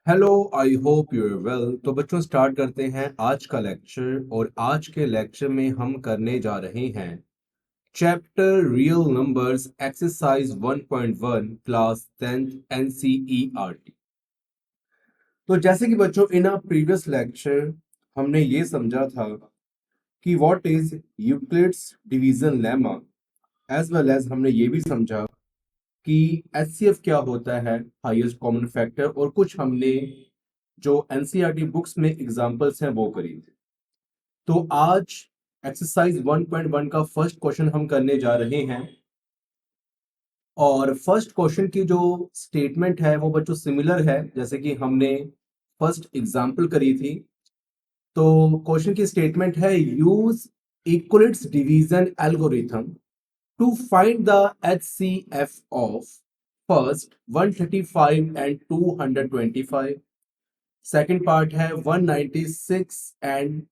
Hello, I hope you are well. तो बच्चों start करते हैं आज का लेक्चर। और आज के लेक्चर में हम करने जा रहे हैं chapter real numbers exercise 1.1 class 10th NCERT. तो जैसे कि बच्चों इन अ प्रीवियस लेक्चर हमने ये समझा था कि what is Euclid's division lemma, as well as हमने ये भी समझा कि एचसीएफ क्या होता है, हाईएस्ट कॉमन फैक्टर, और कुछ हमने जो एनसीईआरटी बुक्स में एग्जांपल्स हैं वो करी थी। तो आज एक्सरसाइज 1.1 का फर्स्ट क्वेश्चन हम करने जा रहे हैं। और फर्स्ट क्वेश्चन की जो स्टेटमेंट है वो बच्चों सिमिलर है जैसे कि हमने फर्स्ट एग्जांपल करी थी। तो क्वेश्चन की स्टेटमेंट है, use Euclid's division algorithm to find the HCF of first 135 and 225। Second part है 196 एंड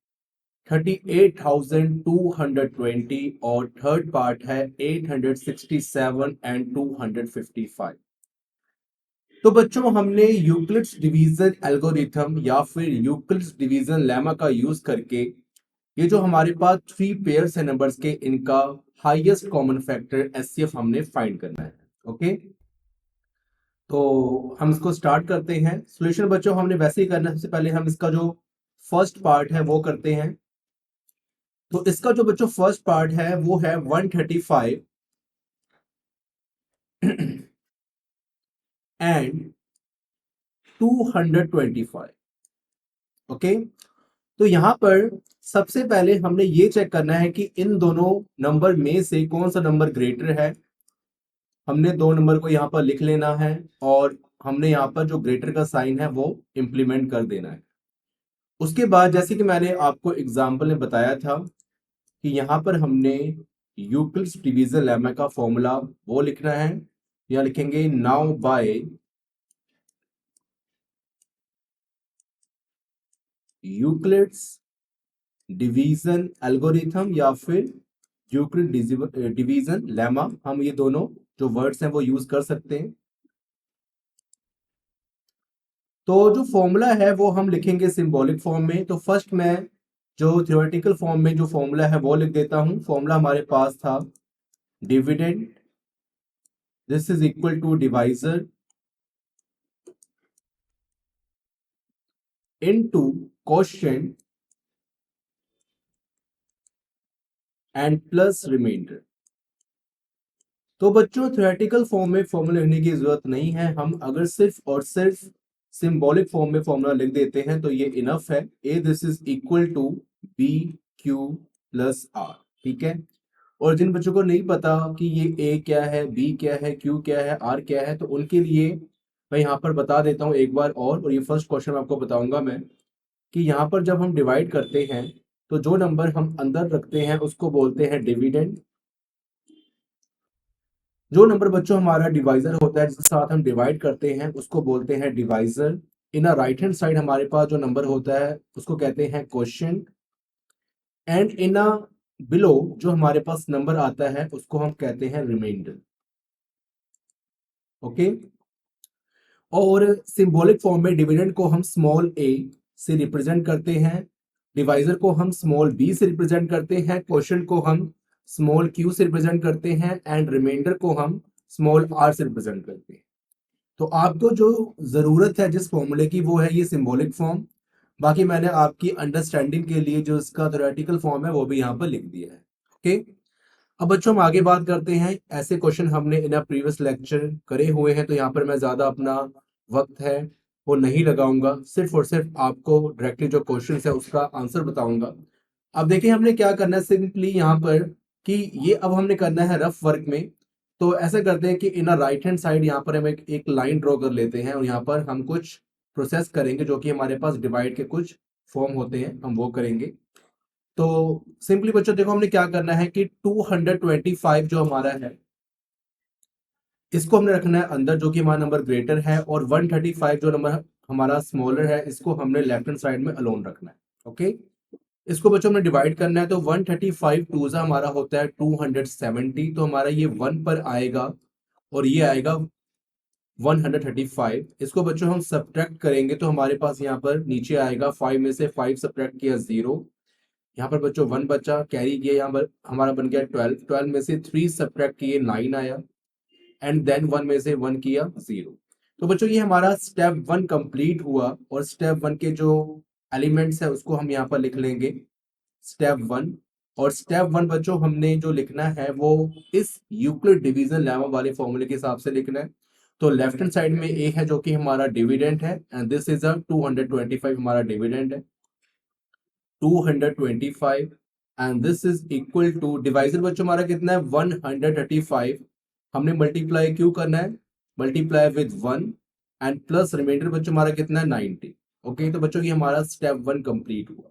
38,220 और थर्ड पार्ट है 867 एंड 255। तो बच्चों हमने यूक्लिड्स डिवीजन एल्गोरिथम या फिर यूक्लिड्स डिवीजन लेमा का यूज करके ये जो हमारे पास थ्री पेयर्स है नंबर्स के, इनका हाईएस्ट कॉमन फैक्टर एचसीएफ हमने फाइंड करना है। ओके, तो हम इसको स्टार्ट करते हैं। सॉल्यूशन बच्चों हमने वैसे ही करना है। सबसे पहले हम इसका जो फर्स्ट पार्ट है वो करते हैं। तो इसका जो बच्चों फर्स्ट पार्ट है वो है 135 एंड 225। ओके, तो यहां पर सबसे पहले हमने ये चेक करना है कि इन दोनों नंबर में से कौन सा नंबर ग्रेटर है। हमने दो नंबर को यहाँ पर लिख लेना है और हमने यहाँ पर जो ग्रेटर का साइन है वो इंप्लीमेंट कर देना है। उसके बाद जैसे कि मैंने आपको एग्जाम्पल में बताया था कि यहाँ पर हमने यूक्लिड्स डिवीजन लेमा का फॉर्मूला वो लिखना है। यहाँ लिखेंगे now by Euclid's division algorithm या फिर यूक्लिड डिवीजन लेमा, हम ये दोनों जो वर्ड्स हैं वो यूज कर सकते हैं। तो जो फॉर्मूला है वो हम लिखेंगे सिंबॉलिक फॉर्म में। तो फर्स्ट मैं जो थ्योरेटिकल फॉर्म में जो फॉर्मूला है वो लिख देता हूं। फॉर्मूला हमारे पास था dividend, this is equal to divisor into quotient and plus remainder. तो बच्चों थ्योरेटिकल फॉर्म में फॉर्मूला लिखने की जरूरत नहीं है। हम अगर सिर्फ और सिर्फ सिंबॉलिक फॉर्म में फॉर्मूला लिख देते हैं तो ये इनफ है। A this is equal to B Q plus R. ठीक है, और जिन बच्चों को नहीं पता कि ये ए क्या है, बी क्या है, क्यू क्या है, आर क्या है, तो उनके लिए मैं यहाँ पर बता देता हूँ एक बार और ये फर्स्ट क्वेश्चन आपको बताऊंगा मैं कि यहाँ पर जब हम डिवाइड करते हैं तो जो नंबर हम अंदर रखते हैं उसको बोलते हैं डिविडेंड। जो नंबर बच्चों हमारा डिवाइजर होता है जिसके साथ हम डिवाइड करते हैं उसको बोलते हैं divisor. In a right hand side हमारे पास जो नंबर होता है उसको कहते हैं quotient. And in a below जो हमारे पास नंबर आता है उसको हम कहते हैं रिमाइंडर। ओके, और सिंबॉलिक फॉर्म में डिविडेंड को हम स्मॉल ए से रिप्रेजेंट करते हैं, डिवाइजर को हम स्मॉल बी से रिप्रेजेंट करते हैं, क्वोशिएंट को हम स्मॉल क्यू से रिप्रेजेंट करते हैं एंड रिमाइंडर को हम स्मॉल आर से रिप्रेजेंट करते हैं। तो आपको जो जरूरत है जिस फॉर्मूले की वो है ये सिंबॉलिक फॉर्म। बाकी मैंने आपकी अंडरस्टैंडिंग के लिए जो इसका थ्योरेटिकल फॉर्म है वो भी यहाँ पर लिख दिया है। ओके, अब बच्चों हम आगे बात करते हैं। ऐसे क्वेश्चन हमने इन प्रीवियस लेक्चर करे हुए हैं तो यहाँ पर मैं ज्यादा अपना वक्त है वो नहीं लगाऊंगा, सिर्फ और सिर्फ आपको डायरेक्टली जो क्वेश्चन है उसका आंसर बताऊंगा। अब देखिए हमने क्या करना है सिंपली यहाँ पर कि ये अब हमने करना है रफ वर्क में। तो ऐसा करते हैं कि इन राइट हैंड साइड यहाँ पर हम एक लाइन ड्रॉ कर लेते हैं और यहाँ पर हम कुछ प्रोसेस करेंगे जो कि हमारे पास डिवाइड के कुछ फॉर्म होते हैं हम वो करेंगे। तो सिंपली बच्चों देखो हमने क्या करना है कि 225 जो हमारा है इसको हमने रखना है अंदर जो कि हमारा नंबर ग्रेटर है, और 135 जो नंबर हमारा स्मॉलर है इसको हमने लेफ्ट हैंड साइड में अलोन रखना है। ओके, इसको बच्चों में डिवाइड करना है। तो 135 टूजा हमारा होता है 270, तो हमारा ये 1 पर आएगा और ये आएगा 135। इसको बच्चों हम सब्ट्रैक्ट करेंगे तो हमारे पास यहाँ पर नीचे आएगा 5 में से 5 सब्ट्रैक्ट किया 0, यहाँ पर बच्चों 1 बचा, कैरी किया, यहाँ पर हमारा बन गया 12, 12 में से 3 सब्ट्रैक्ट किए 9 आया, एंड देन 1 में से 1 किया 0। तो बच्चों ये हमारा स्टेप 1 कंप्लीट हुआ, और स्टेप 1 के जो एलिमेंट्स है उसको हम यहाँ पर लिख लेंगे स्टेप 1। और स्टेप 1 बच्चों हमने जो लिखना है वो इस यूक्लिड डिवीजन लेमा वाले फॉर्मूले के हिसाब से लिखना है। तो लेफ्ट हैंड साइड में ए है जो कि हमारा डिविडेंड है, एंड दिस इज अ 225 हमारा डिविडेंड है 225, and this is equal to divisor बच्चों हमारा कितना है 135। हमने मल्टीप्लाई क्यों करना है, multiply with 1, and plus remainder बच्चों हमारा कितना है 90। ओके, तो बच्चों ये हमारा स्टेप 1 कंप्लीट हुआ।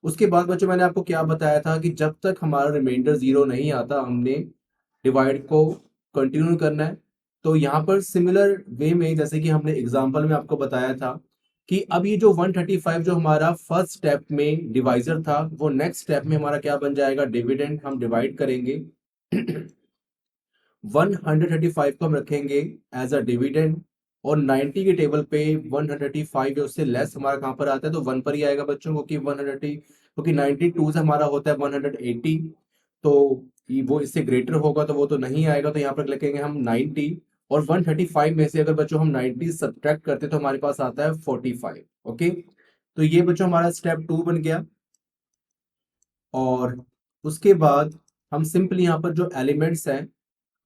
उसके बाद बच्चों मैंने आपको क्या बताया था कि जब तक हमारा रिमाइंडर 0 नहीं आता हमने डिवाइड को कंटिन्यू करना है। तो यहाँ पर सिमिलर वे में जैसे कि हमने एग्जांपल में आपको बताया था कि अब ये जो 135 जो हमारा फर्स्ट स्टेप में डिवाइजर था वो नेक्स्ट स्टेप में हमारा क्या बन जाएगा, डिविडेंड। हम डिवाइड करेंगे 135 को हम रखेंगे एज अ डिविडेंड, और 90 के टेबल पे 135 है उससे लेस हमारा कहाँ पर आता है, तो 1 पर ही आएगा बच्चों को कि 130, क्योंकि 92 से हमारा होता है 180, तो वो इससे ग्रेटर होगा तो वो तो नहीं आएगा, तो यहाँ पर लिखेंगे हम 90, और 135 में से अगर बच्चों हम 90 सब्ट्रैक्ट करते तो हमारे पास आता है 45। ओके, तो ये बच्चों हमारा स्टेप 2 बन गया। और उसके बाद हम सिंपली यहाँ पर जो एलिमेंट्स हैं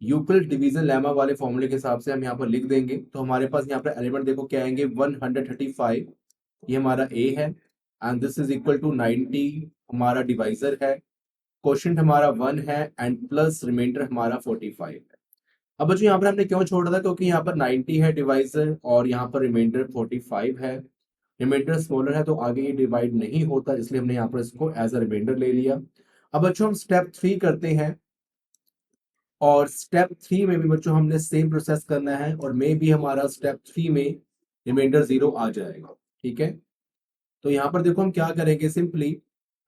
यूक्लिड डिवीजन लेमा वाले फॉर्मूले के हिसाब से हम यहाँ पर लिख देंगे। तो हमारे पास यहाँ पर एलिमेंट देखो क्या आएंगे, 135 ये हमारा ए है, and this is equal to 90 हमारा डिवाइजर है, क्वोशिएंट हमारा 1 है, एंड प्लस रिमाइंडर हमारा 45 है। अब बच्चों यहाँ पर हमने क्यों छोड़ा था, क्योंकि यहाँ पर 90 है डिवाइजर और यहाँ पर रिमाइंडर 45 है। रिमाइंडर स्मॉलर है तो आगे ये डिवाइड नहीं होता, इसलिए हमने यहाँ पर इसको एज अ रिमाइंडर ले लिया। अब बच्चों हम स्टेप 3 करते हैं, और स्टेप 3 में भी बच्चों हमने सेम प्रोसेस करना है, और मे भी हमारा स्टेप 3 में रिमाइंडर 0 आ जाएगा। ठीक है, तो यहाँ पर देखो हम क्या करेंगे सिंपली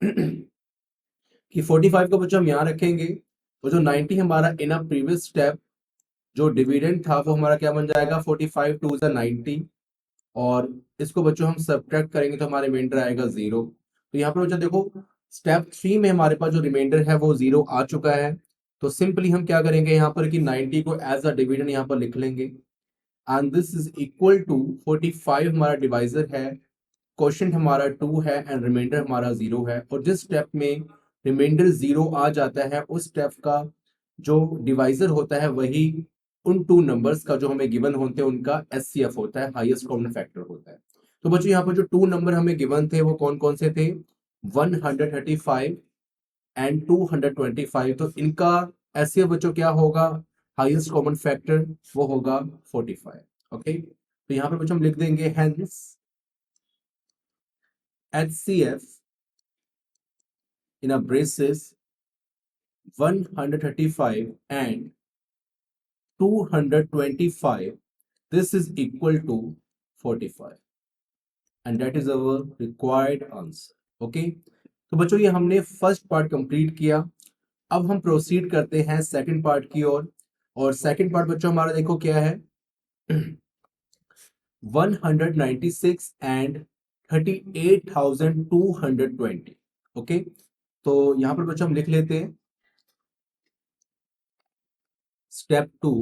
कि 45 को बच्चों हम यहाँ रखेंगे, और जो 90 हमारा इन अ प्रीवियस स्टेप जो डिविडेंड था वो हमारा क्या बन जाएगा 45 टू द 90, और इसको बच्चों हम सब्ट्रैक्ट करेंगे तो हमारा रिमाइंडर आएगा 0। तो यहाँ पर बच्चों देखो स्टेप 3 में हमारे पास जो रिमाइंडर है वो 0 आ चुका है। तो सिंपली हम क्या करेंगे यहाँ पर कि 90 को एज अ डिविडेंड यहाँ पर लिख लेंगे, and this is equal to 45 हमारा डिवाइजर है, क्वोशिएंट हमारा 2 है, एंड रिमाइंडर हमारा 0 है। और जिस स्टेप में रिमाइंडर 0 आ जाता है उस स्टेप का जो डिवाइजर होता है वही उन टू नंबर्स का जो हमें गिवन होते हैं उनका एचसीएफ होता है, हाईएस्ट कॉमन फैक्टर होता है। तो बच्चों यहाँ पर जो टू नंबर हमें गिवन थे वो कौन कौन से थे, 135 एंड 225। तो इनका एचसीएफ बच्चों क्या होगा, हाईएस्ट कॉमन फैक्टर वो होगा 45। ओके, तो यहाँ पर बच्चों हम लिख देंगे hence HCF in a braces 135 and 225, this is equal to 45, and that is our required answer. Okay, तो बच्चों ये हमने फर्स्ट पार्ट कंप्लीट किया। अब हम प्रोसीड करते हैं सेकंड पार्ट की ओर, और सेकंड पार्ट बच्चों हमारा देखो क्या है 196 एंड 38,220। ओके, तो यहाँ पर बच्चों हम लिख लेते हैं स्टेप 2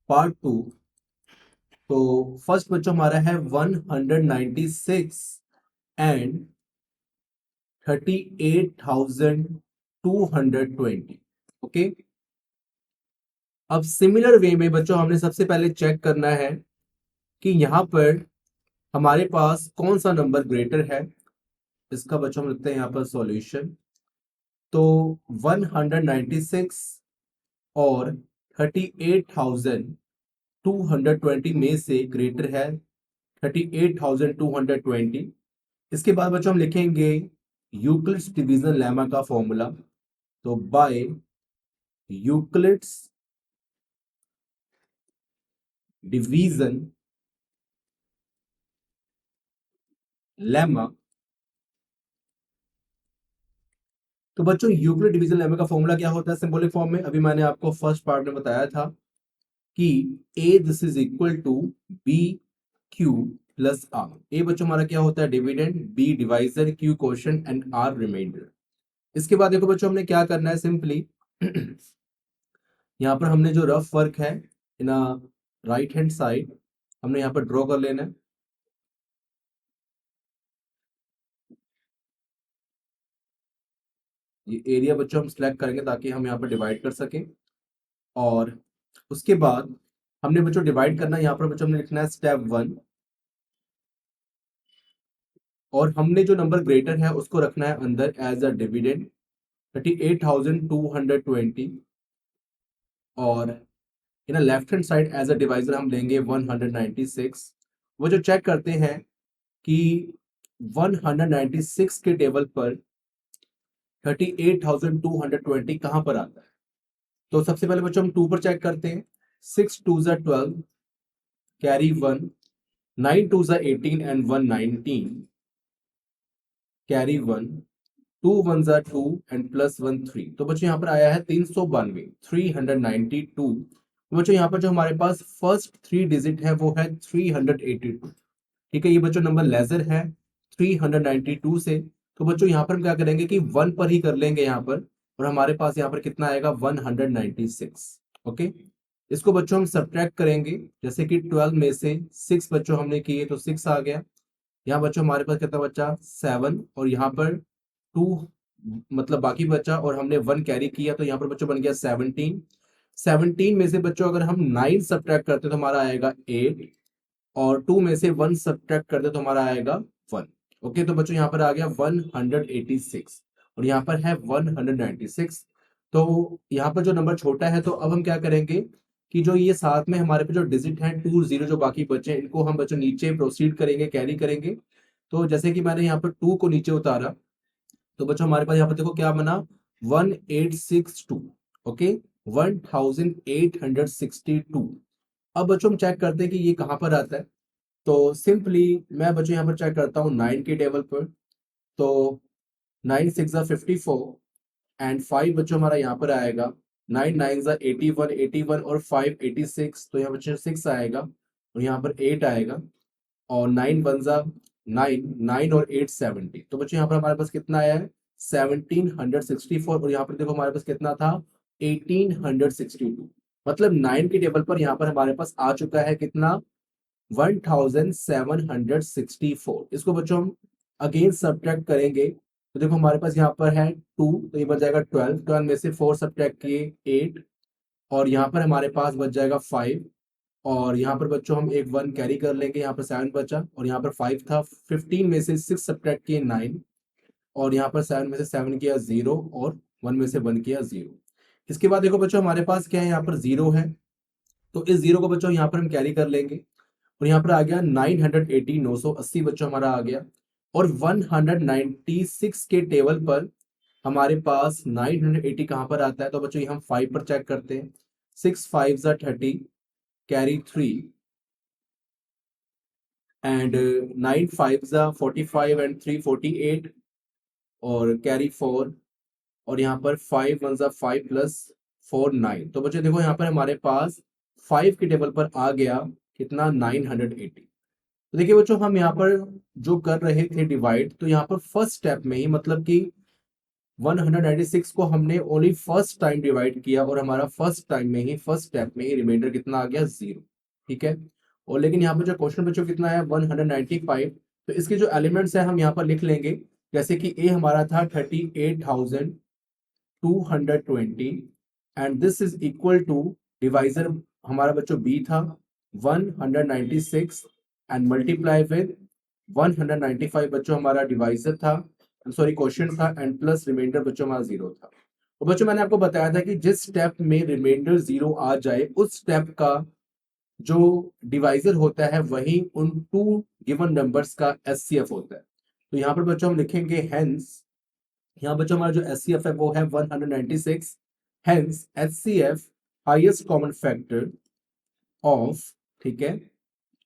पार्ट 2। तो फर्स्ट बच्चों हमारा है 196 एंड 38,220। ओके, अब सिमिलर वे में बच्चों हमने सबसे पहले चेक करना है कि यहाँ पर हमारे पास कौन सा नंबर ग्रेटर है। इसका बच्चों हम लिखते हैं यहाँ पर सॉल्यूशन। तो 196 और 38,220 में से ग्रेटर है 38,220। इसके बाद बच्चों हम लिखेंगे यूक्लिड्स डिवीजन लेमा का फॉर्मूला। तो बाय यूक्लिड्स डिवीजन लेमा, तो बच्चों यूक्लिड डिवीजन लेमा का फॉर्मूला क्या होता है सिंबॉलिक फॉर्म में, अभी मैंने आपको फर्स्ट पार्ट में बताया था कि A this is equal to B Q plus R. ए बच्चों हमारा क्या होता है, dividend, B divisor, Q quotient and R remainder. इसके बाद देखो बच्चों हमने क्या करना है, सिंपली यहाँ पर हमने जो रफ वर्क है इन राइट हैंड साइड हमने यहाँ पर ड्रॉ कर लेना है। ये एरिया बच्चों हम सिलेक्ट करेंगे ताकि हम यहाँ पर डिवाइड कर सकें। और उसके बाद हमने बच्चों डिवाइड करना है, यहाँ पर बच्चों हमने लिखना है स्टेप 1, और हमने जो नंबर ग्रेटर है उसको रखना है अंदर एज अ डिविडेंड 38,220, और in left hand side as a divisor हम लेंगे 196। वो जो चेक करते हैं कि 196 के टेबल पर 38,220 कहां पर आता है। तो सबसे पहले बच्चों हम 2 पर चेक करते हैं। 6 2 12, carry 1, 9 2 18 and 119, carry 1, 2 1 2 and plus 1 3। तो बच्चों यहाँ पर आया है 392, 392। बच्चों यहाँ पर जो हमारे पास फर्स्ट 3 डिजिट है वो है 382। ठीक है, ये बच्चों नंबर लेजर है 392 से। तो बच्चों यहाँ पर हम क्या करेंगे कि 1 पर ही कर लेंगे यहाँ पर, और हमारे पास यहाँ पर कितना आएगा 196। ओके, इसको बच्चों हम सब्ट्रैक्ट करेंगे, जैसे कि 12 में से 6 बच्चों हमने किए तो 6 आ गया। यहाँ बच्चों हमारे पास कितना बचा 7, और यहाँ पर 2 मतलब बाकी बचा, और हमने 1 कैरी किया तो यहाँ पर बच्चों बन गया 17। 17 में से बच्चों अगर हम 9 सब्ट्रैक्ट करते तो हमारा आएगा 8, और 2 में से 1 सब्ट्रैक्ट करते तो हमारा आएगा 1। ओके, तो बच्चों यहाँ पर आ गया 186, और यहाँ पर है 196। तो यहाँ पर जो नंबर छोटा है, तो अब हम क्या करेंगे कि जो ये साथ में हमारे पे जो डिजिट है 2 0 जो बाकी बचे हैं, इनको हम बच्चों नीचे प्रोसीड करेंगे, कैरी करेंगे। तो जैसे कि मैंने यहाँ पर 2 को नीचे उतारा, तो बच्चों हमारे पास यहाँ पर देखो क्या बना 1862। ओके, 1862। अब बच्चों हम चेक करते हैं कि ये कहाँ पर आता है। तो सिंपली मैं बच्चों यहाँ पर चेक करता हूँ 9 के टेबल पर। तो 9 6 54 एंड 5 बच्चों हमारा यहाँ पर आएगा। 9 9 81, 81 और 5 86, तो यहाँ बच्चों 6 आएगा, और यहाँ पर 8 आएगा, और 9 1 9, 9 और 8 70। तो बच्चों यहाँ पर हमारे पास कितना आया है 1764, और यहाँ पर देखो हमारे पास कितना था 1862। मतलब 9 के टेबल पर यहाँ पर हमारे पास आ चुका है कितना 1764। इसको बच्चों हम अगेन सब्ट्रैक्ट करेंगे, तो देखो हमारे पास यहाँ पर है 2, तो ये बच जाएगा 12, 12 में से 4 सब्ट्रैक्ट किए 8, और यहाँ पर हमारे पास बच जाएगा 5, और यहाँ पर बच्चों हम एक 1 कैरी कर लेंगे, यहाँ पर 7 बचा, और यहाँ पर 5 था। 15 में से 6 सब्ट्रैक्ट किए 9, और यहाँ पर 7 में से 7 किया 0, और 1 में से 1 किया 0। इसके बाद देखो बच्चों हमारे पास क्या है, यहाँ पर 0 है, तो इस 0 को बच्चों यहाँ पर हम कैरी कर लेंगे, और यहाँ पर आ गया 980, 980 बच्चों हमारा आ गया। और 196 के टेबल पर हमारे पास 980 कहाँ पर आता है, तो बच्चों ये हम 5 पर चेक करते हैं। 6 5 30, कैरी 3, एंड 9 5 45 एंड 3 48, और कैरी 4, और यहाँ पर 5 1 5 प्लस 4 9। तो बच्चों देखो यहाँ पर हमारे पास 5 के टेबल पर आ गया कितना 980। तो देखिए बच्चों हम यहाँ पर जो कर रहे थे डिवाइड, तो यहाँ पर फर्स्ट स्टेप में ही मतलब कि 196 को हमने ओनली फर्स्ट टाइम डिवाइड किया, और हमारा फर्स्ट टाइम में ही फर्स्ट स्टेप में ही रिमाइंडर कितना आ गया 0। ठीक है, और लेकिन यहाँ पर जो क्वेश्चन बच्चों कितना है 195, तो इसके जो एलिमेंट्स है हम यहाँ पर लिख लेंगे। जैसे कि ए हमारा था 38,220, and this is equal to divisor हमारा बच्चों बी था 196, एंड मल्टीप्लाई विद 195 बच्चों हमारा डिवाइजर था, सॉरी क्वेश्चन था, एंड प्लस रिमाइंडर बच्चों हमारा 0 था। और बच्चों मैंने आपको बताया था कि जिस स्टेप में रिमाइंडर 0 आ जाए उस स्टेप का जो डिवाइजर होता है वही उन 2 गिवन नंबर्स का एचसीएफ होता है। तो यहाँ पर बच्चों हम लिखेंगे हेंस, यहाँ बच्चों हमारा जो एचसीएफ है वो है 196, hence HCF highest common factor of, ठीक है,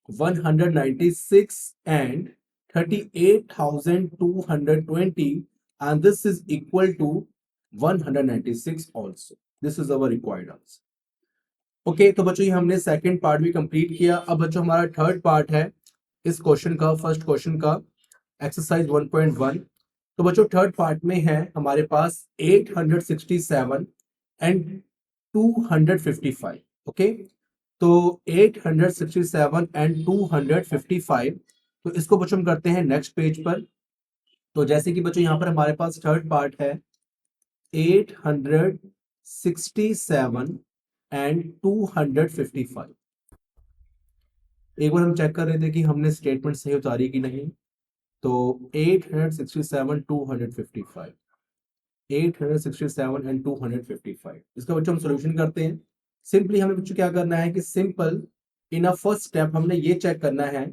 196 and 38,220, and this is equal to 196 also. This is our required answer. Okay, तो बच्चों ये हमने सेकंड पार्ट भी कंप्लीट किया। अब बच्चों हमारा थर्ड पार्ट है इस क्वेश्चन का, फर्स्ट क्वेश्चन का, एक्सरसाइज 1.1। तो बच्चों थर्ड पार्ट में है हमारे पास 867 एंड 255। ओके, तो 867 एंड 255, तो इसको बच्चों हम करते हैं नेक्स्ट पेज पर। तो जैसे कि बच्चों यहाँ पर हमारे पास थर्ड पार्ट है 867 एंड 255। एक बार हम चेक कर रहे थे कि हमने स्टेटमेंट सही उतारी कि नहीं। तो 867 255, 867 एंड 255, इसका बच्चों हम सोल्यूशन करते हैं। सिंपली हमें बच्चों क्या करना है कि simple in a first step हमने ये चेक करना है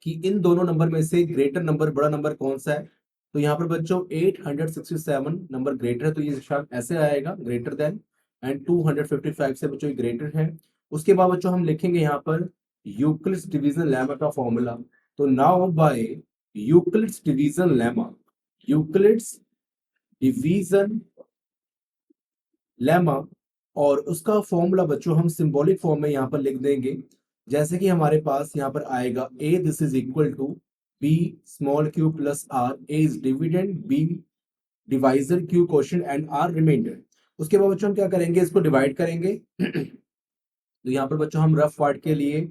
कि इन दोनों नंबर में से ग्रेटर नंबर, बड़ा नंबर कौन सा है। तो यहाँ पर बच्चों 867 नंबर ग्रेटर है, तो ये निशान ऐसे आएगा, ग्रेटर देन। एंड 255 से बच्चों ग्रेटर है। उसके बाद बच्चों हम लिखेंगे यहाँ पर यूक्लिड्स डिवीजन लेमा का फॉर्मूला। तो now by Euclid's division lemma, Euclid's division lemma, और उसका फॉर्मूला बच्चों हम सिंबॉलिक फॉर्म में यहाँ पर लिख देंगे। जैसे कि हमारे पास यहाँ पर आएगा A this is equal to B small Q plus R. A is dividend, B divisor, Q quotient and R remainder. उसके बाद बच्चों हम क्या करेंगे, इसको डिवाइड करेंगे। तो यहाँ पर बच्चों हम रफ पार्ट के लिए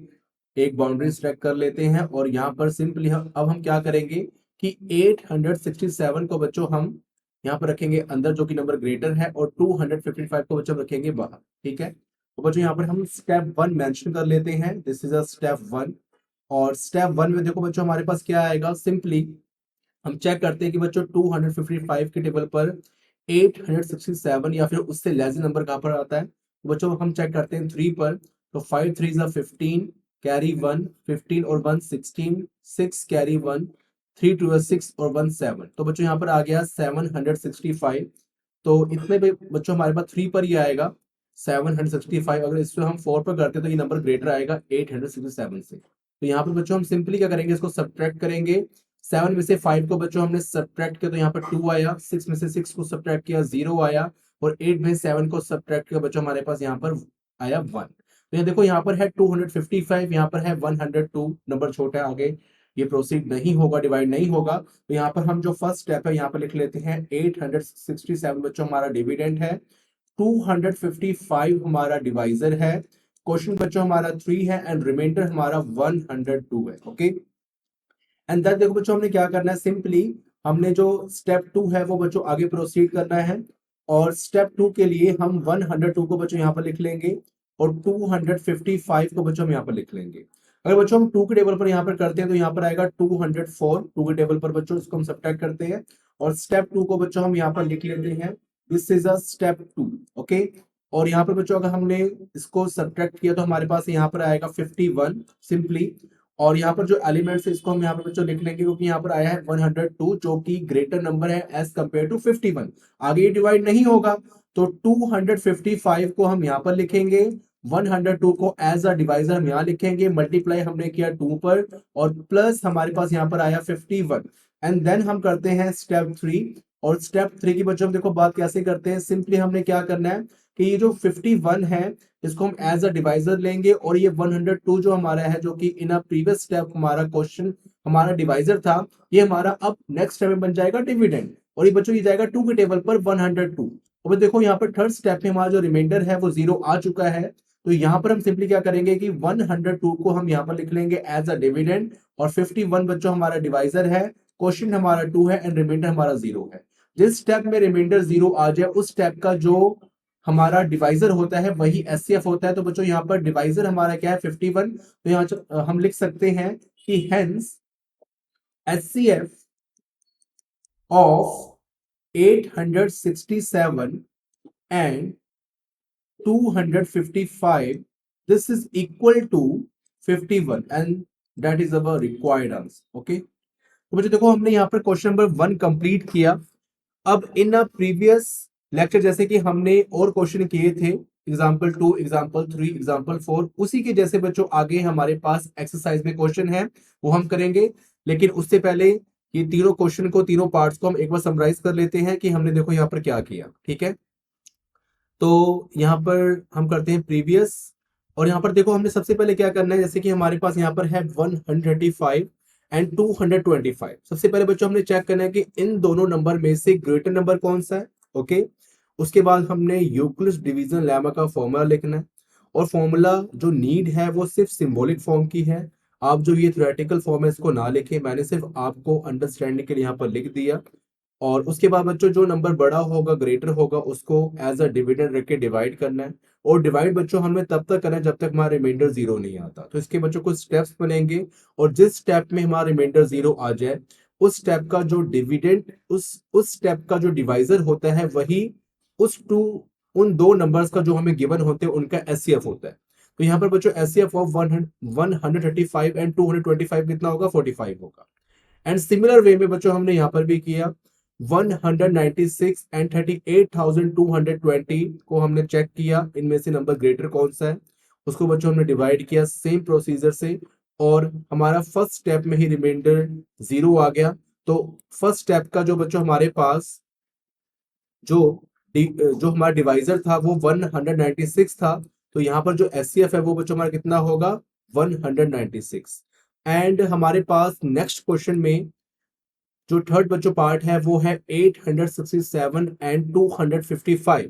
एक बाउंड्री स्ट्रैक कर लेते हैं, और यहाँ पर सिंपली अब हम क्या करेंगे कि 867 को बच्चों हम यहाँ पर रखेंगे अंदर, जो कि नंबर ग्रेटर है, और 255 को बच्चों रखेंगे बाहर। ठीक है, तो बच्चों यहाँ पर हम स्टेप 1 मेंशन कर लेते हैं, दिस इज अ स्टेप 1। और स्टेप 1 में देखो बच्चों हमारे पास क्या आएगा, सिंपली हम चेक करते हैं कि बच्चों 255 के टेबल पर 867 या फिर उससे लेस नंबर कहाँ पर आता है। तो बच्चों हम चेक करते हैं 3 पर। तो 5 3 15, कैरी 1 15 और 1 16, 6 कैरी 1, 3 2 6 और 1 7। तो बच्चों यहाँ पर आ गया 765। तो इतने पे बच्चों हमारे पास 3 पर ही आएगा 765। अगर इसको हम 4 पर करते हैं तो ये नंबर ग्रेटर आएगा 867 से। तो यहाँ पर बच्चों हम सिंपली क्या करेंगे, इसको सब्ट्रैक्ट करेंगे। 7 में से 5 को बच्चों हमने सब्ट्रैक्ट किया तो यहाँ पर 2 आया, 6 में से 6 को सब्ट्रैक्ट किया 0 आया, और 8 में 7 को सब्ट्रैक्ट किया बच्चों हमारे पास यहाँ पर आया 1। तो ये देखो यहाँ पर है 255, यहाँ पर है 102, नंबर छोटा है, आगे ये प्रोसीड नहीं होगा, डिवाइड नहीं होगा। तो यहाँ पर हम जो फर्स्ट स्टेप है यहाँ पर लिख लेते हैं 867 बच्चों हमारा डिविडेंड है, 255 हमारा डिवाइजर है, क्वेश्चन बच्चों हमारा 3 है, एंड रिमाइंडर हमारा 102 है। ओके, एंड देन देखो बच्चों हमने क्या करना है, सिंपली हमने जो स्टेप 2 है वो बच्चों आगे प्रोसीड करना है। और स्टेप 2 के लिए हम 102 को बच्चों यहाँ पर लिख लेंगे, और 255 को बच्चों हम यहाँ पर लिख लेंगे। अगर बच्चों हम 2 के टेबल पर यहाँ पर करते हैं तो यहाँ पर आएगा 204, 2 के टेबल पर बच्चों इसको हम सब्ट्रैक्ट करते हैं, और स्टेप 2 को बच्चों हम यहाँ पर लिख लेते हैं, this is a step 2। Okay, और यहाँ पर बच्चों अगर हमने इसको सब्ट्रैक्ट किया तो हमारे पास यहाँ पर आएगा 51 सिंपली। और यहाँ पर जो एलिमेंट्स है इसको हम यहाँ पर बच्चों लिख लेंगे, क्योंकि यहाँ पर आया है 102 जो कि ग्रेटर नंबर है एज कंपेयर टू 51। आगे ये डिवाइड नहीं होगा, तो 255 को हम यहाँ पर लिखेंगे, 102 को एज अ डिवाइजर हम यहाँ लिखेंगे, मल्टीप्लाई हमने किया 2 पर, और प्लस हमारे पास यहाँ पर आया 51। एंड देन हम करते हैं स्टेप 3। और स्टेप 3 की बच्चों देखो बात कैसे करते हैं, सिंपली हमने क्या करना है कि ये जो 51 है इसको हम एज अ डिवाइजर लेंगे, और ये 102 जो हमारा है, जो कि इन अ प्रीवियस स्टेप हमारा क्वेश्चन हमारा डिवाइजर था, ये हमारा अब नेक्स्ट स्टेप में बन जाएगा डिविडेंड, और ये बच्चों ये जाएगा 2 के टेबल पर 102। और देखो यहाँ पर थर्ड स्टेप में हमारा जो रिमाइंडर है वो 0 आ चुका है। तो यहाँ पर हम सिंपली क्या करेंगे कि 102 को हम यहाँ पर लिख लेंगे एज अ डिविडेंड, और 51 बच्चों हमारा डिवाइजर है, क्वेश्चन हमारा 2 है, एंड रिमाइंडर हमारा 0 है। जिस स्टेप में रिमाइंडर 0 आ जाए उस स्टेप का जो हमारा डिवाइजर होता है वही एचसीएफ होता है। तो बच्चों यहाँ पर डिवाइजर हमारा क्या है 51। तो यहाँ हम लिख सकते हैं कि hence HCF of 867 and 255 this is equal to 51, and that is our required answer। Okay, तो बच्चों देखो हमने यहाँ पर क्वेश्चन नंबर 1 कंप्लीट किया। अब इन अ प्रीवियस लेक्चर जैसे कि हमने और क्वेश्चन किए थे, एग्जाम्पल 2, एग्जाम्पल 3, एग्जाम्पल 4, उसी के जैसे बच्चों आगे हमारे पास एक्सरसाइज में क्वेश्चन है वो हम करेंगे। लेकिन उससे पहले ये तीनों क्वेश्चन को, तीनों पार्ट्स को हम एक बार समराइज कर लेते हैं कि हमने देखो यहाँ पर क्या किया। ठीक है, तो यहाँ पर हम करते हैं प्रीवियस, और यहाँ पर देखो हमने सबसे पहले क्या करना है, जैसे कि हमारे पास यहाँ पर है 135 एंड 225। सबसे पहले बच्चों हमने चेक करना है कि इन दोनों नंबर में से ग्रेटर नंबर कौन सा है। ओके, उसके बाद हमने यूक्लिड्स डिवीजन लेमा का फॉर्मूला लिखना है, और फॉर्मूला जो नीड है वो सिर्फ सिंबॉलिक फॉर्म की है। आप जो ये थ्योरेटिकल फॉर्म है इसको ना लिखें, मैंने सिर्फ आपको अंडरस्टैंडिंग के लिए यहाँ पर लिख दिया। और उसके बाद बच्चों जो नंबर बड़ा होगा, ग्रेटर होगा, उसको एज अ डिविडेंड रख के डिवाइड करना है। और डिवाइड बच्चों हमें तब तक करना है जब तक हमारा रिमाइंडर जीरो नहीं आता। तो इसके बच्चों कुछ स्टेप्स बनेंगे, और जिस स्टेप में हमारा रिमाइंडर जीरो आ जाए, उस स्टेप का जो डिविडेंड, उस स्टेप का जो डिवाइजर होता है, वही उन दो नंबर्स का जो हमें गिवन होते हैं उनका एचसीएफ होता है। तो यहाँ पर बच्चों एचसीएफ ऑफ 135 एंड 225 कितना होगा, 45 होगा। एंड सिमिलर वे में बच्चों हमने यहाँ पर भी किया, 196 एंड 38,220 को हमने चेक किया, इनमें से नंबर ग्रेटर कौन सा है, उसको बच्चों हमने डिवाइड किया सेम प्रोसीजर से, और हमारा फर्स्ट स्टेप में ही रिमाइंडर जीरो आ गया। तो फर्स्ट स्टेप का जो बच्चों हमारे पास जो जो हमारा डिवाइजर था वो 196 था, तो यहाँ पर जो एचसीएफ है वो बच्चों हमारा कितना होगा, 196। एंड हमारे पास नेक्स्ट क्वेश्चन में जो थर्ड बच्चों पार्ट है वो है 867 एंड 255।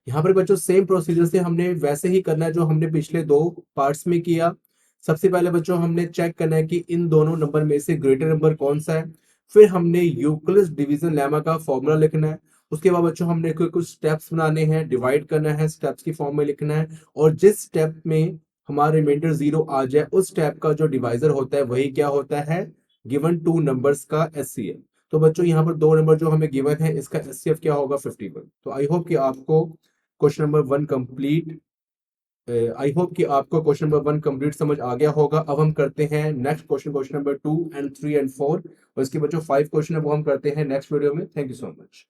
यहाँ पर बच्चों सेम प्रोसीजर से हमने वैसे ही करना है जो हमने पिछले दो पार्ट्स में किया। सबसे पहले बच्चों हमने चेक करना है कि इन दोनों नंबर में से ग्रेटर नंबर कौन सा है, फिर हमने यूक्लिड्स डिवीजन लेमा का फॉर्मूला लिखना है। उसके बाद बच्चों हमने कुछ स्टेप्स बनाने हैं, डिवाइड करना है, स्टेप्स की फॉर्म में लिखना है, और जिस स्टेप में हमारा रिमाइंडर जीरो आ जाए उस स्टेप का जो डिवाइजर होता है वही क्या होता है, गिवन टू नंबर्स का एचसीएफ। तो बच्चों यहाँ पर दो नंबर जो हमें गिवन है, इसका एचसीएफ क्या होगा, 51। तो आई होप कि आपको क्वेश्चन नंबर वन कंप्लीट समझ आ गया होगा। अब हम करते हैं next question, question number 2 and 3 and 4, और इसके बच्चों 5 क्वेश्चन है वो हम करते हैं नेक्स्ट वीडियो में। Thank you so much.